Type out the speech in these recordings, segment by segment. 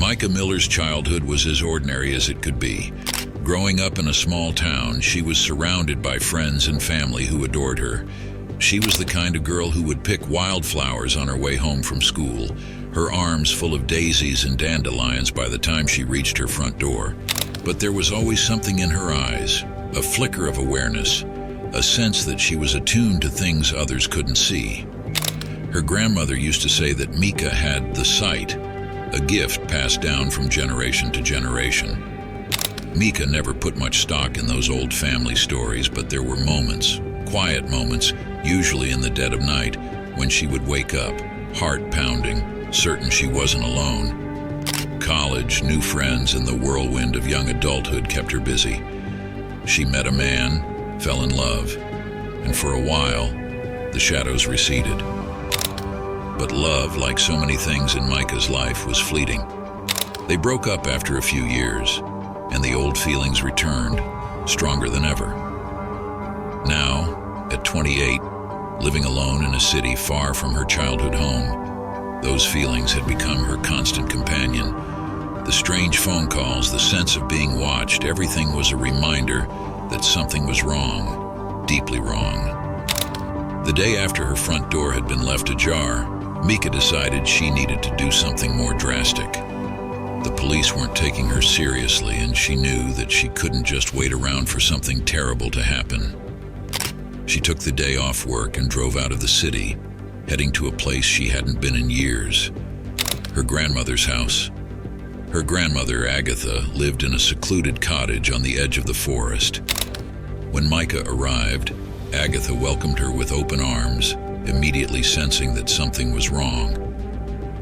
Mica Miller's childhood was as ordinary as it could be. Growing up in a small town, she was surrounded by friends and family who adored her. She was the kind of girl who would pick wildflowers on her way home from school, her arms full of daisies and dandelions by the time she reached her front door. But there was always something in her eyes, a flicker of awareness, a sense that she was attuned to things others couldn't see. Her grandmother used to say that Mica had the sight, a gift passed down from generation to generation. Mica never put much stock in those old family stories, but there were moments, quiet moments, usually in the dead of night, when she would wake up, heart pounding, certain she wasn't alone. College, new friends, and the whirlwind of young adulthood kept her busy. She met a man, fell in love, and for a while, the shadows receded. But love, like so many things in Mica's life, was fleeting. They broke up after a few years, and the old feelings returned, stronger than ever. Now, at 28, living alone in a city far from her childhood home, those feelings had become her constant companion. The strange phone calls, the sense of being watched, everything was a reminder that something was wrong, deeply wrong. The day after her front door had been left ajar, Mica decided she needed to do something more drastic. The police weren't taking her seriously, and she knew that she couldn't just wait around for something terrible to happen. She took the day off work and drove out of the city, heading to a place she hadn't been in years, her grandmother's house. Her grandmother, Agatha, lived in a secluded cottage on the edge of the forest. When Mica arrived, Agatha welcomed her with open arms, immediately sensing that something was wrong.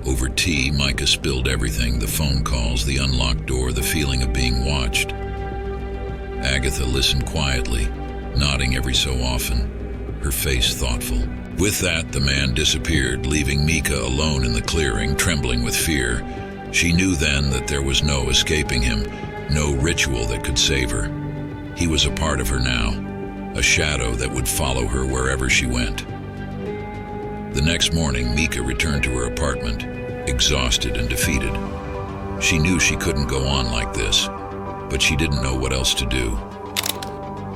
Over tea, Mica spilled everything, the phone calls, the unlocked door, the feeling of being watched. Agatha listened quietly, nodding every so often, her face thoughtful. With that, the man disappeared, leaving Mica alone in the clearing, trembling with fear. She knew then that there was no escaping him, no ritual that could save her. He was a part of her now, a shadow that would follow her wherever she went. The next morning, Mica returned to her apartment, exhausted and defeated. She knew she couldn't go on like this, but she didn't know what else to do.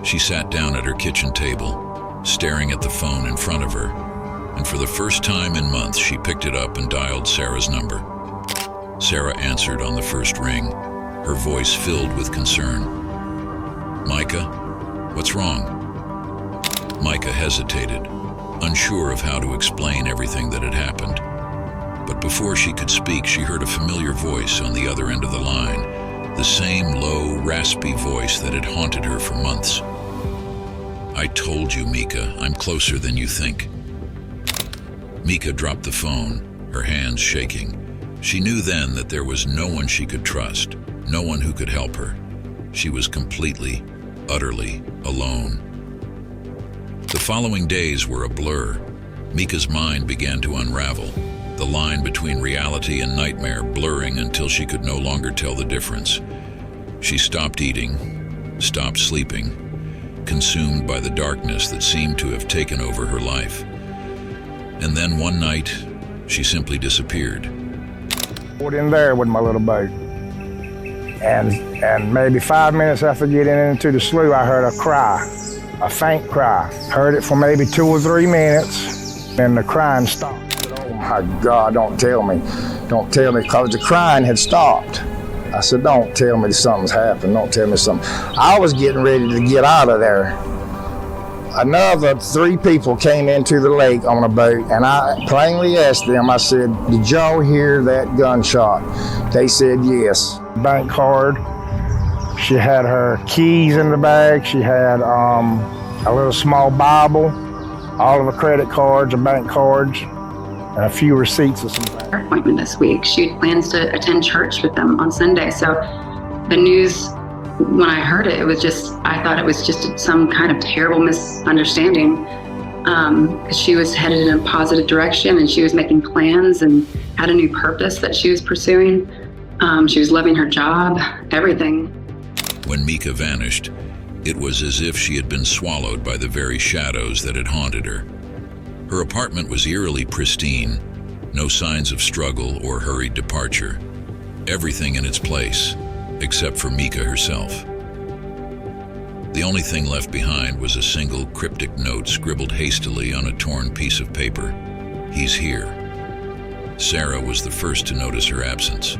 She sat down at her kitchen table, staring at the phone in front of her, and for the first time in months, she picked it up and dialed Sarah's number. Sarah answered on the first ring, her voice filled with concern. "Mica, what's wrong?" Mica hesitated, unsure of how to explain everything that had happened. But before she could speak, she heard a familiar voice on the other end of the line, the same low, raspy voice that had haunted her for months. "I told you, Mica, I'm closer than you think." Mica dropped the phone, her hands shaking. She knew then that there was no one she could trust, no one who could help her. She was completely, utterly alone. The following days were a blur. Mica's mind began to unravel, the line between reality and nightmare blurring until she could no longer tell the difference. She stopped eating, stopped sleeping, consumed by the darkness that seemed to have taken over her life. And then one night, she simply disappeared. Went in there with my little boat. And maybe 5 minutes after getting into the slough, I heard a cry, a faint cry. Heard it for maybe 2 or 3 minutes, and the crying stopped. Oh my God, don't tell me, because the crying had stopped. I said, don't tell me something's happened, don't tell me something. I was getting ready to get out of there. Another 3 people came into the lake on a boat, and I plainly asked them, I said, did y'all hear that gunshot? They said yes. Bank card. She had her keys in the bag. She had a little small Bible, all of her credit cards, her bank cards, and a few receipts of some things. Her appointment this week. She had plans to attend church with them on Sunday. So the news, when I heard it, I thought it was just some kind of terrible misunderstanding. Because she was headed in a positive direction and she was making plans and had a new purpose that she was pursuing. She was loving her job, everything. When Mica vanished, it was as if she had been swallowed by the very shadows that had haunted her. Her apartment was eerily pristine, no signs of struggle or hurried departure. Everything in its place, except for Mica herself. The only thing left behind was a single cryptic note scribbled hastily on a torn piece of paper. "He's here." Sarah was the first to notice her absence.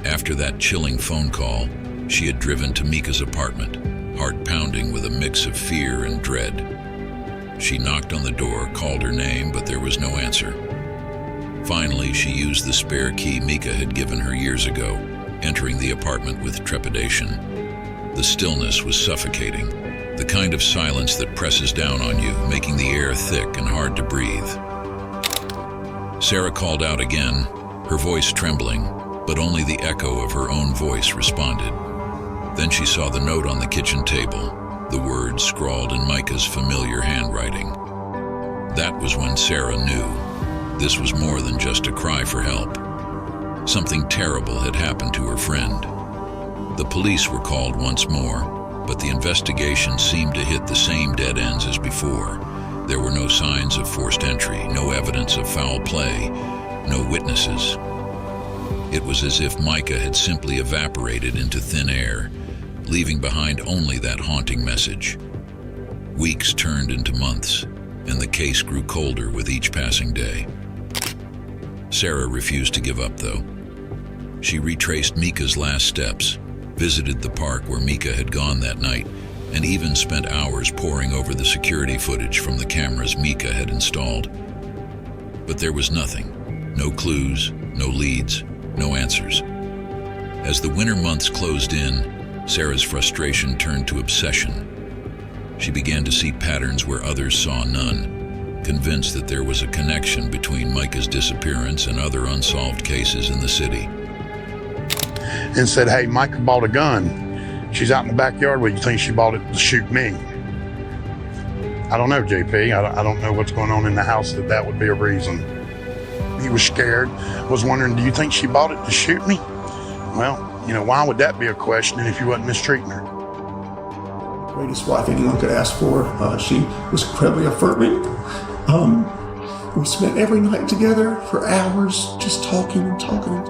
After that chilling phone call, she had driven to Mica's apartment, heart pounding with a mix of fear and dread. She knocked on the door, called her name, but there was no answer. Finally, she used the spare key Mica had given her years ago, entering the apartment with trepidation. The stillness was suffocating, the kind of silence that presses down on you, making the air thick and hard to breathe. Sarah called out again, her voice trembling, but only the echo of her own voice responded. Then she saw the note on the kitchen table, the words scrawled in Mica's familiar handwriting. That was when Sarah knew this was more than just a cry for help. Something terrible had happened to her friend. The police were called once more, but the investigation seemed to hit the same dead ends as before. There were no signs of forced entry, no evidence of foul play, no witnesses. It was as if Mica had simply evaporated into thin air, leaving behind only that haunting message. Weeks turned into months, and the case grew colder with each passing day. Sarah refused to give up, though. She retraced Mica's last steps, visited the park where Mica had gone that night, and even spent hours poring over the security footage from the cameras Mica had installed. But there was nothing. No clues, no leads, no answers. As the winter months closed in, Sarah's frustration turned to obsession. She began to see patterns where others saw none, convinced that there was a connection between Mica's disappearance and other unsolved cases in the city. And said, "Hey, Mica bought a gun. She's out in the backyard. Well, you think she bought it to shoot me?" I don't know, JP. I don't know what's going on in the house that would be a reason. He was scared, was wondering, do you think she bought it to shoot me? Well, why would that be a question if you wasn't mistreating her? Greatest wife anyone could ask for. She was incredibly affirming. We spent every night together for hours just talking and talking.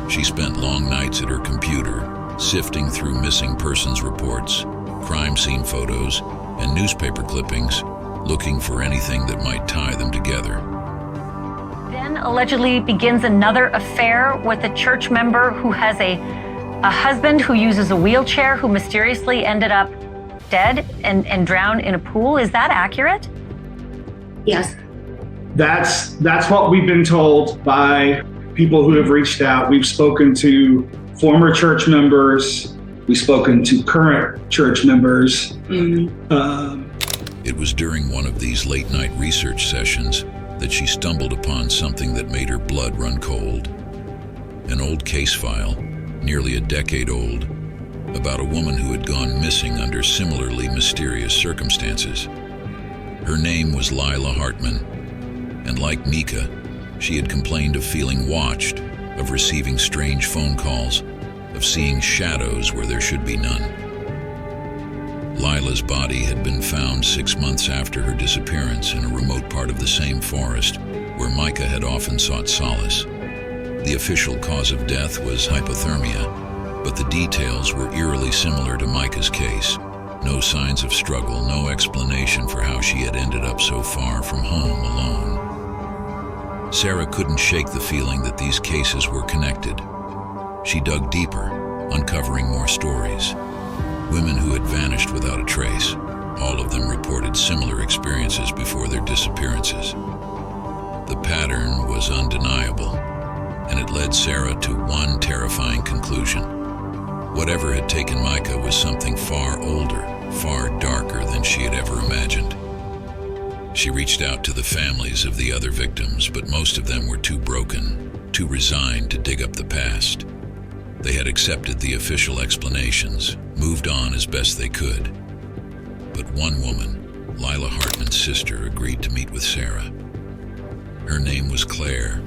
She spent long nights at her computer, sifting through missing persons reports, crime scene photos, and newspaper clippings, looking for anything that might tie them together. Then allegedly begins another affair with a church member who has a husband who uses a wheelchair, who mysteriously ended up dead and drowned in a pool. Is that accurate? Yes. That's what we've been told by people who have reached out. We've spoken to former church members. We've spoken to current church members. It was during one of these late-night research sessions that she stumbled upon something that made her blood run cold. An old case file, nearly a decade old, about a woman who had gone missing under similarly mysterious circumstances. Her name was Lila Hartman, and like Mica, she had complained of feeling watched, of receiving strange phone calls, of seeing shadows where there should be none. Lila's body had been found 6 months after her disappearance in a remote part of the same forest where Mica had often sought solace. The official cause of death was hypothermia, but the details were eerily similar to Mica's case. No signs of struggle, no explanation for how she had ended up so far from home alone. Sarah couldn't shake the feeling that these cases were connected. She dug deeper, uncovering more stories. Women who had vanished without a trace. All of them reported similar experiences before their disappearances. The pattern was undeniable, and it led Sarah to one terrifying conclusion. Whatever had taken Mica was something far older, far darker than she had ever imagined. She reached out to the families of the other victims, but most of them were too broken, too resigned to dig up the past. They had accepted the official explanations, moved on as best they could. But one woman, Lila Hartman's sister, agreed to meet with Sarah. Her name was Claire,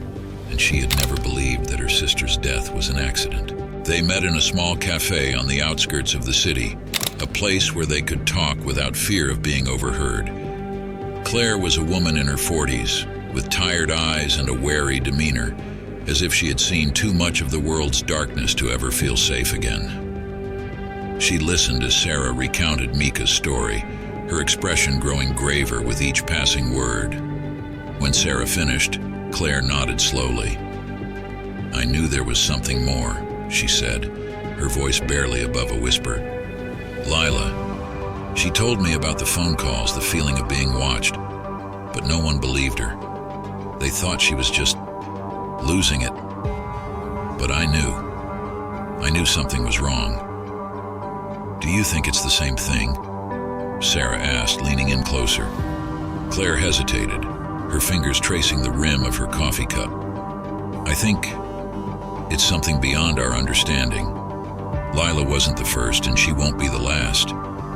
and she had never believed that her sister's death was an accident. They met in a small cafe on the outskirts of the city, a place where they could talk without fear of being overheard. Claire was a woman in her 40s, with tired eyes and a wary demeanor, as if she had seen too much of the world's darkness to ever feel safe again. She listened as Sarah recounted Mica's story, her expression growing graver with each passing word. When Sarah finished, Claire nodded slowly. "I knew there was something more," she said, her voice barely above a whisper. "Lila, she told me about the phone calls, the feeling of being watched, but no one believed her. They thought she was just losing it. But I knew something was wrong." "Do you think it's the same thing?" Sarah asked, leaning in closer. Claire hesitated, her fingers tracing the rim of her coffee cup. "I think it's something beyond our understanding. Lila wasn't the first, and she won't be the last.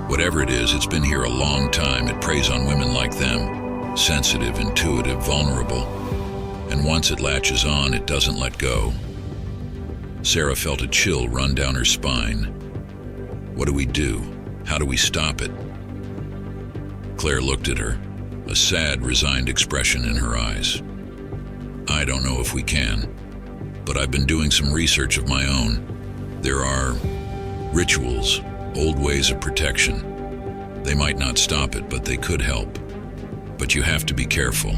Whatever it is, it's been here a long time. It preys on women like them, sensitive, intuitive, vulnerable. And once it latches on, it doesn't let go." Sarah felt a chill run down her spine. "What do we do? How do we stop it?" Claire looked at her, a sad, resigned expression in her eyes. "I don't know if we can, but I've been doing some research of my own. There are rituals, old ways of protection. They might not stop it, but they could help. But you have to be careful.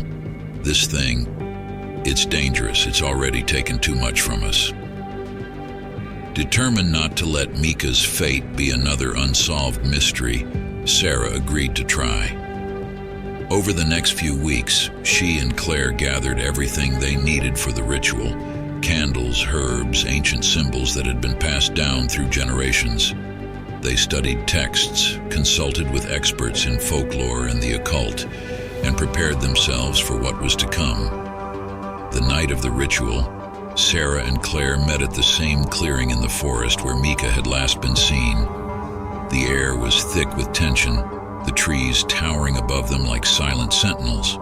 This thing, it's dangerous. It's already taken too much from us." Determined not to let Mica's fate be another unsolved mystery, Sarah agreed to try. Over the next few weeks, she and Claire gathered everything they needed for the ritual: candles, herbs, ancient symbols that had been passed down through generations. They studied texts, consulted with experts in folklore and the occult, and prepared themselves for what was to come. The night of the ritual, Sarah and Claire met at the same clearing in the forest where Mica had last been seen. The air was thick with tension, the trees towering above them like silent sentinels.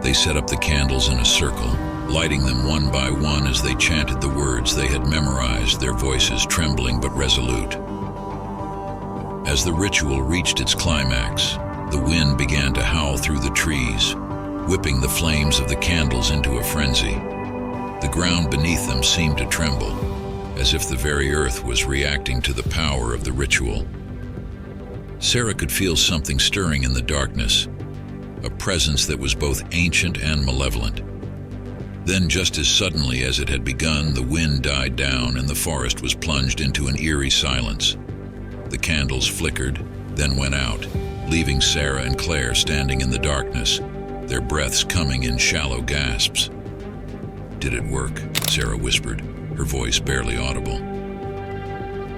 They set up the candles in a circle, lighting them one by one as they chanted the words they had memorized, their voices trembling but resolute. As the ritual reached its climax, the wind began to howl through the trees, whipping the flames of the candles into a frenzy. The ground beneath them seemed to tremble, as if the very earth was reacting to the power of the ritual. Sarah could feel something stirring in the darkness, a presence that was both ancient and malevolent. Then, just as suddenly as it had begun, the wind died down and the forest was plunged into an eerie silence. The candles flickered, then went out, leaving Sarah and Claire standing in the darkness, their breaths coming in shallow gasps. "Did it work?" Sarah whispered, her voice barely audible.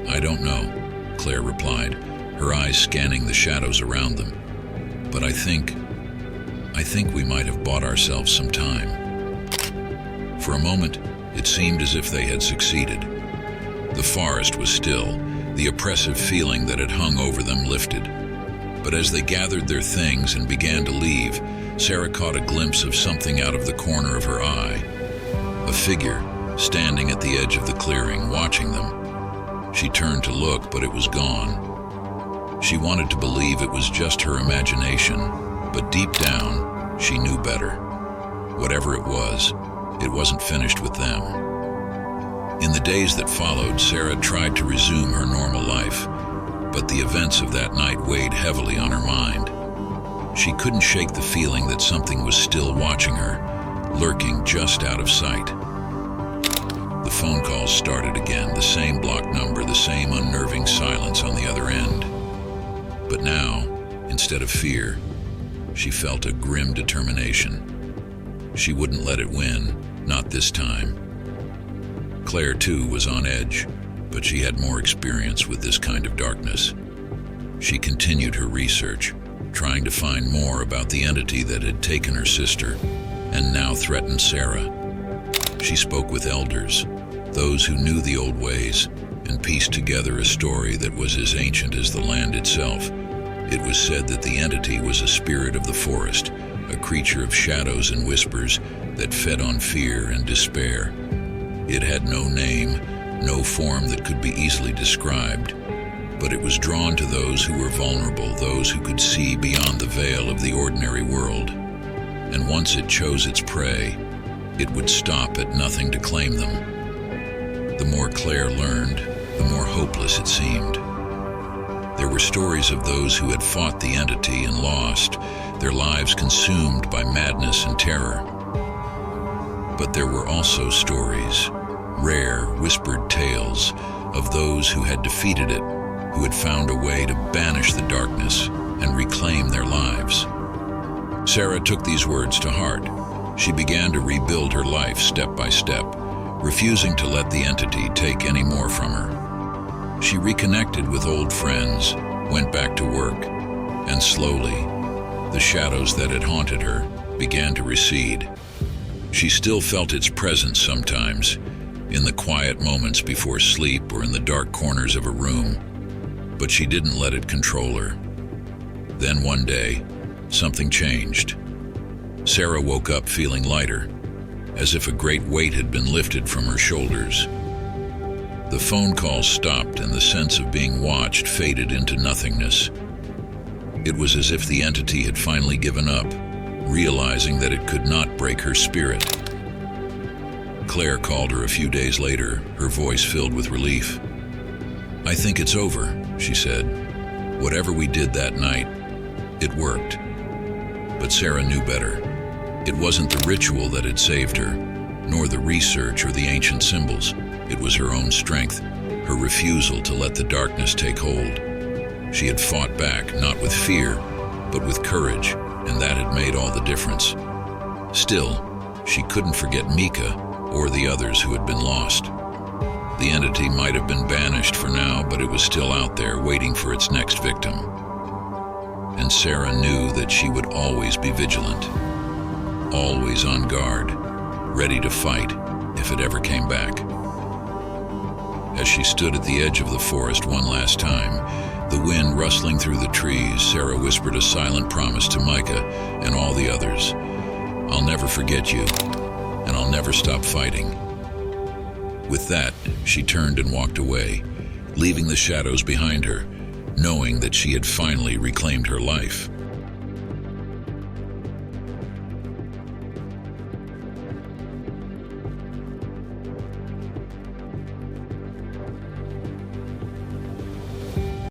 "I don't know," Claire replied, her eyes scanning the shadows around them. "But I think we might have bought ourselves some time." For a moment, it seemed as if they had succeeded. The forest was still, the oppressive feeling that had hung over them lifted. But as they gathered their things and began to leave, Sarah caught a glimpse of something out of the corner of her eye. A figure, standing at the edge of the clearing, watching them. She turned to look, but it was gone. She wanted to believe it was just her imagination, but deep down, she knew better. Whatever it wasn't finished with them. In the days that followed, Sarah tried to resume her normal life, but the events of that night weighed heavily on her mind. She couldn't shake the feeling that something was still watching her, lurking just out of sight. The phone calls started again, the same block number, the same unnerving silence on the other end. But now, instead of fear, she felt a grim determination. She wouldn't let it win, not this time. Claire, too, was on edge, but she had more experience with this kind of darkness. She continued her research, trying to find more about the entity that had taken her sister and now threatened Sarah. She spoke with elders, those who knew the old ways, and pieced together a story that was as ancient as the land itself. It was said that the entity was a spirit of the forest, a creature of shadows and whispers that fed on fear and despair. It had no name, no form that could be easily described, but it was drawn to those who were vulnerable, those who could see beyond the veil of the ordinary world. And once it chose its prey, it would stop at nothing to claim them. The more Claire learned, the more hopeless it seemed. There were stories of those who had fought the entity and lost, their lives consumed by madness and terror. But there were also stories, rare, whispered tales, of those who had defeated it, who had found a way to banish the darkness and reclaim their lives. Sarah took these words to heart. She began to rebuild her life step by step, refusing to let the entity take any more from her. She reconnected with old friends, went back to work, and slowly, the shadows that had haunted her began to recede. She still felt its presence sometimes, in the quiet moments before sleep or in the dark corners of a room, but she didn't let it control her. Then one day, something changed. Sarah woke up feeling lighter, as if a great weight had been lifted from her shoulders. The phone calls stopped and the sense of being watched faded into nothingness. It was as if the entity had finally given up, realizing that it could not break her spirit. Claire called her a few days later, her voice filled with relief. "I think it's over," she said. "Whatever we did that night, it worked." But Sarah knew better. It wasn't the ritual that had saved her, nor the research or the ancient symbols. It was her own strength, her refusal to let the darkness take hold. She had fought back, not with fear, but with courage, and that had made all the difference. Still, she couldn't forget Mica or the others who had been lost. The entity might have been banished for now, but it was still out there waiting for its next victim. And Sarah knew that she would always be vigilant, always on guard, ready to fight if it ever came back. As she stood at the edge of the forest one last time, the wind rustling through the trees, Sarah whispered a silent promise to Mica and all the others. "I'll never forget you, and I'll never stop fighting." With that, she turned and walked away, leaving the shadows behind her, knowing that she had finally reclaimed her life.